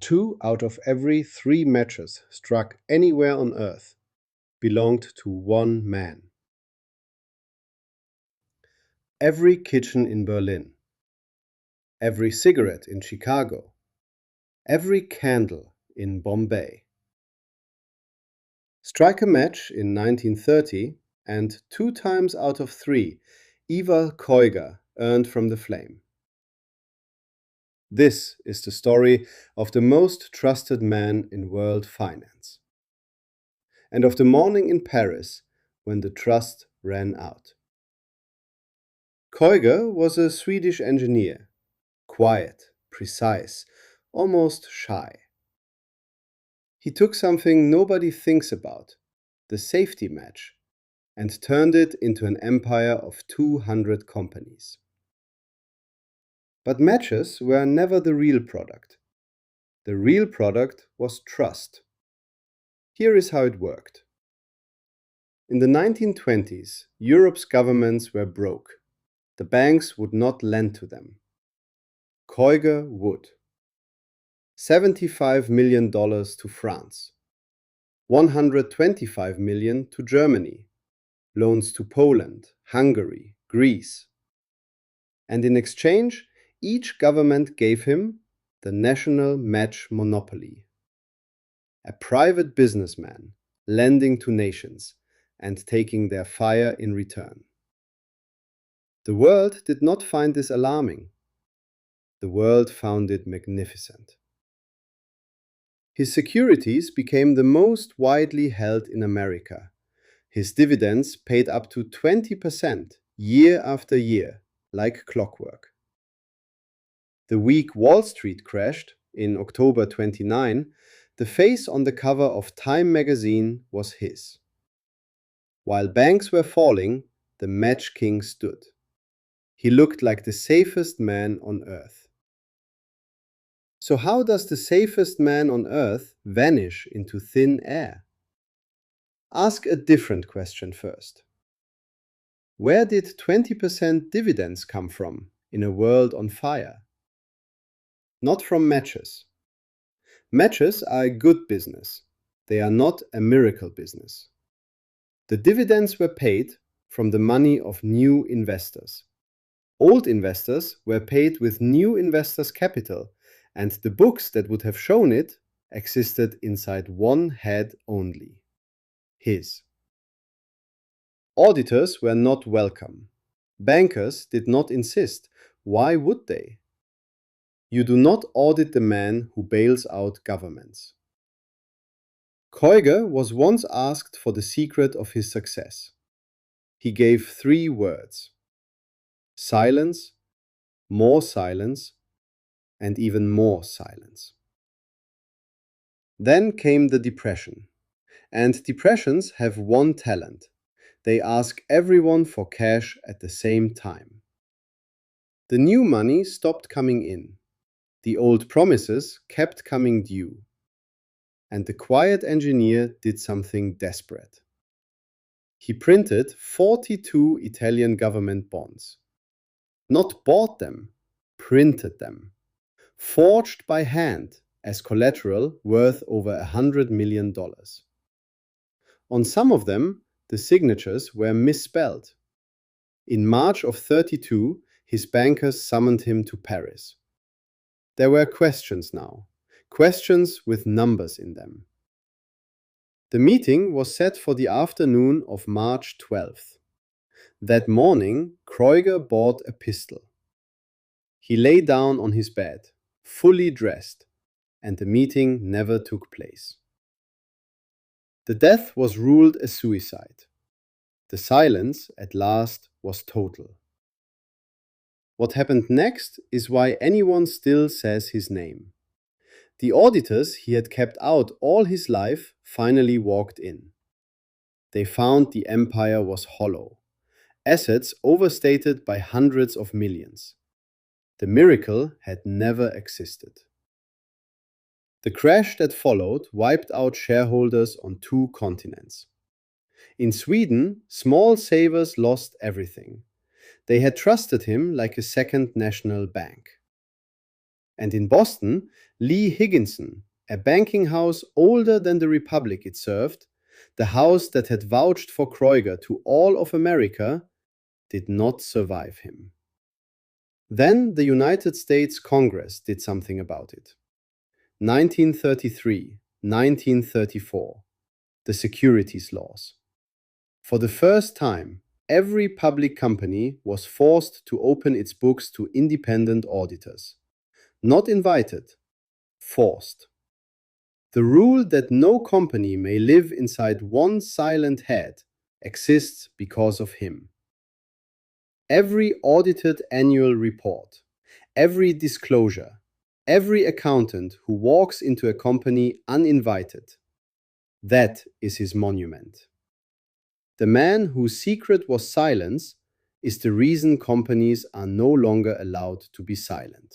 2 out of every 3 matches struck anywhere on Earth belonged to one man. Every kitchen in Berlin, every cigarette in Chicago, every candle in Bombay. Strike a match in 1930 and 2 times out of 3 Ivar Kreuger earned from the flame. This is the story of the most trusted man in world finance, and of the morning in Paris when the trust ran out. Kreuger was a Swedish engineer, quiet, precise, almost shy. He took something nobody thinks about, the safety match, and turned it into an empire of 200 companies. But matches were never the real product. The real product was trust. Here is how it worked. In the 1920s, Europe's governments were broke. The banks would not lend to them. Kreuger would. $75 million to France, $125 million to Germany, loans to Poland, Hungary, Greece. And in exchange, each government gave him the national match monopoly. A private businessman lending to nations and taking their fire in return. The world did not find this alarming. The world found it magnificent. His securities became the most widely held in America. His dividends paid up to 20% year after year, like clockwork. The week Wall Street crashed, in October 29, the face on the cover of Time magazine was his. While banks were falling, the Match King stood. He looked like the safest man on earth. So how does the safest man on earth vanish into thin air? Ask a different question first. Where did 20% dividends come from in a world on fire? Not from matches. Matches are a good business. They are not a miracle business. The dividends were paid from the money of new investors. Old investors were paid with new investors' capital, and the books that would have shown it existed inside one head only, his. Auditors were not welcome. Bankers did not insist. Why would they? You do not audit the man who bails out governments. Kreuger was once asked for the secret of his success. He gave 3 words: silence, more silence, and even more silence. Then came the Depression. And depressions have one talent. They ask everyone for cash at the same time. The new money stopped coming in. The old promises kept coming due. And the quiet engineer did something desperate. He printed 42 Italian government bonds. Not bought them, printed them. Forged by hand as collateral worth over $100 million. On some of them, the signatures were misspelled. In March of 32, his bankers summoned him to Paris. There were questions now, questions with numbers in them. The meeting was set for the afternoon of March 12th. That morning, Kreuger bought a pistol. He lay down on his bed, fully dressed, and the meeting never took place. The death was ruled a suicide. The silence, at last, was total. What happened next is why anyone still says his name. The auditors he had kept out all his life finally walked in. They found the empire was hollow, assets overstated by hundreds of millions. The miracle had never existed. The crash that followed wiped out shareholders on 2 continents. In Sweden, small savers lost everything. They had trusted him like a second national bank. And in Boston, Lee Higginson, a banking house older than the republic it served, the house that had vouched for Kreuger to all of America, did not survive him. Then the United States Congress did something about it. 1933, 1934, the securities laws. For the first time, every public company was forced to open its books to independent auditors. Not invited, forced. The rule that no company may live inside one silent head exists because of him. Every audited annual report, every disclosure, every accountant who walks into a company uninvited, that is his monument. The man whose secret was silence is the reason companies are no longer allowed to be silent.